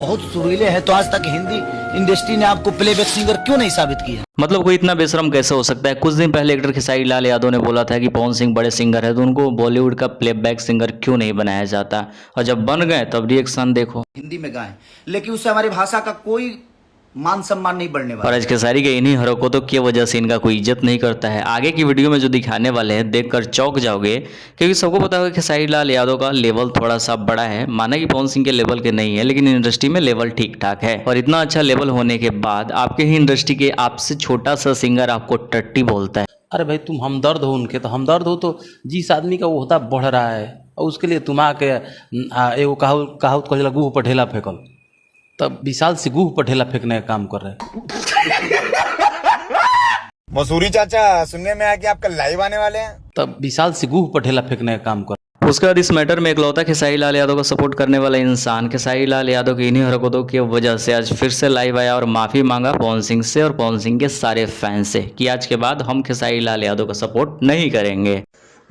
बहुत सुरीले हैं तो आज तक हिंदी इंडस्ट्री ने आपको प्लेबैक सिंगर क्यों नहीं साबित किया? मतलब कोई इतना बेशरम कैसे हो सकता है। कुछ दिन पहले एक्टर खेसारी लाल यादव ने बोला था कि पवन सिंह बड़े सिंगर है तो उनको बॉलीवुड का प्लेबैक सिंगर क्यों नहीं बनाया जाता, और जब बन गए तब रिएक्शन देखो। हिंदी में गाएं लेकिन उससे हमारी भाषा का कोई मान सम्मान नहीं बढ़ने वाला। और आज खेसारी के इन्हीं हरकतों की वजह से इनका कोई इज्जत नहीं करता है। आगे की वीडियो में जो दिखाने वाले हैं देखकर चौंक जाओगे, क्योंकि सबको पता होगा खेसारी लाल यादव का लेवल थोड़ा सा बड़ा है। माना कि पवन सिंह के लेवल के नहीं है, लेकिन इंडस्ट्री में लेवल ठीक ठाक है। और इतना अच्छा लेवल होने के बाद आपके ही इंडस्ट्री के आपसे छोटा सा सिंगर आपको टट्टी बोलता है। अरे भाई तुम हमदर्द हो उनके, तो हमदर्द हो तो जिस आदमी का वो होता बढ़ रहा है और उसके लिए तुम आके एगो कहावत कहला गुह पर ढेला फेंकल, तब विशाल से गुह पर ढेला फेंकने का काम कर रहे हैं। मसूरी चाचा, सुनने में आया कि आपका लाइव आने वाले हैं। तब विशाल से गुह पर ढेला फेंकने का काम कर। उसके बाद इस मैटर में इकलौता खेसारी लाल यादव को सपोर्ट करने वाला इंसान खेसारी लाल यादव की इन्हीं हरकतों की वजह से आज फिर से लाइव आया और माफी मांगा पवन सिंह से और पवन सिंह के सारे फैंस से कि आज के बाद हम खेसारी लाल यादव का सपोर्ट नहीं करेंगे।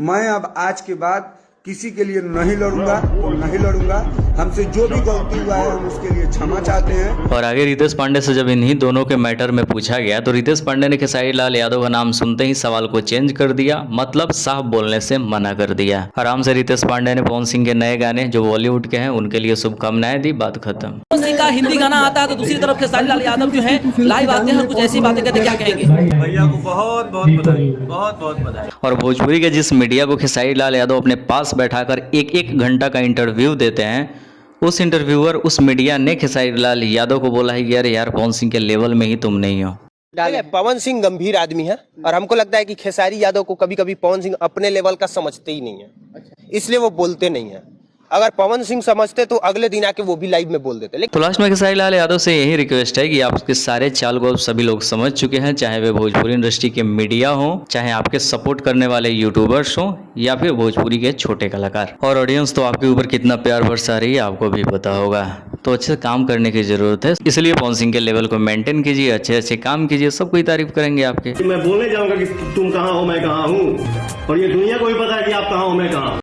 मैं अब आज के बाद किसी के लिए नहीं लड़ूंगा और नहीं लड़ूंगा। हमसे जो भी गलती हुआ है हम उसके लिए क्षमा चाहते हैं। और आगे रितेश पांडे से जब इन्हीं दोनों के मैटर में पूछा गया तो रितेश पांडे ने खेसारी लाल यादव का नाम सुनते ही सवाल को चेंज कर दिया, मतलब साफ बोलने से मना कर दिया। आराम से रितेश पांडे ने पवन सिंह के नए गाने जो बॉलीवुड के हैं उनके लिए शुभकामनाएं दी, बात खत्म। पवन सिंह का हिंदी गाना आता है तो दूसरी तरफ खेसारी लाल यादव जो है लाइव आते हैं और कुछ ऐसी बातें कहते, क्या कहेंगे? भैया को बहुत बहुत बधाई, बहुत बहुत बधाई। और भोजपुरी के जिस मीडिया को खेसारी लाल यादव अपने पास बैठाकर एक घंटा का इंटरव्यू देते हैं, उस इंटरव्यूअर उस मीडिया ने खेसारी लाल यादव को बोला है कि यार पवन सिंह के लेवल में ही तुम नहीं हो। पवन सिंह गंभीर आदमी है और हमको लगता है कि खेसारी यादव को कभी कभी पवन सिंह अपने लेवल का समझते ही नहीं है, इसलिए वो बोलते नहीं है। अगर पवन सिंह समझते तो अगले दिन आके वो भी लाइव में बोल देते। तो लास्ट में खेसारी लाल यादव से यही रिक्वेस्ट है कि आपके सारे चाल को सभी लोग समझ चुके हैं, चाहे वे भोजपुरी इंडस्ट्री के मीडिया हो, चाहे आपके सपोर्ट करने वाले यूट्यूबर्स हो, या फिर भोजपुरी के छोटे कलाकार। और ऑडियंस तो आपके ऊपर कितना प्यार बरसा रही है आपको भी पता होगा, तो अच्छे से काम करने की जरूरत है। इसलिए पवन सिंह के लेवल को मेंटेन कीजिए, अच्छे काम कीजिए, सब कोई तारीफ करेंगे आपके। मैं बोलने जाऊंगा कि तुम कहाँ हो मैं कहाँ हूँ, और ये दुनिया को भी पता है कि आप कहाँ हो मैं कहाँ हूँ।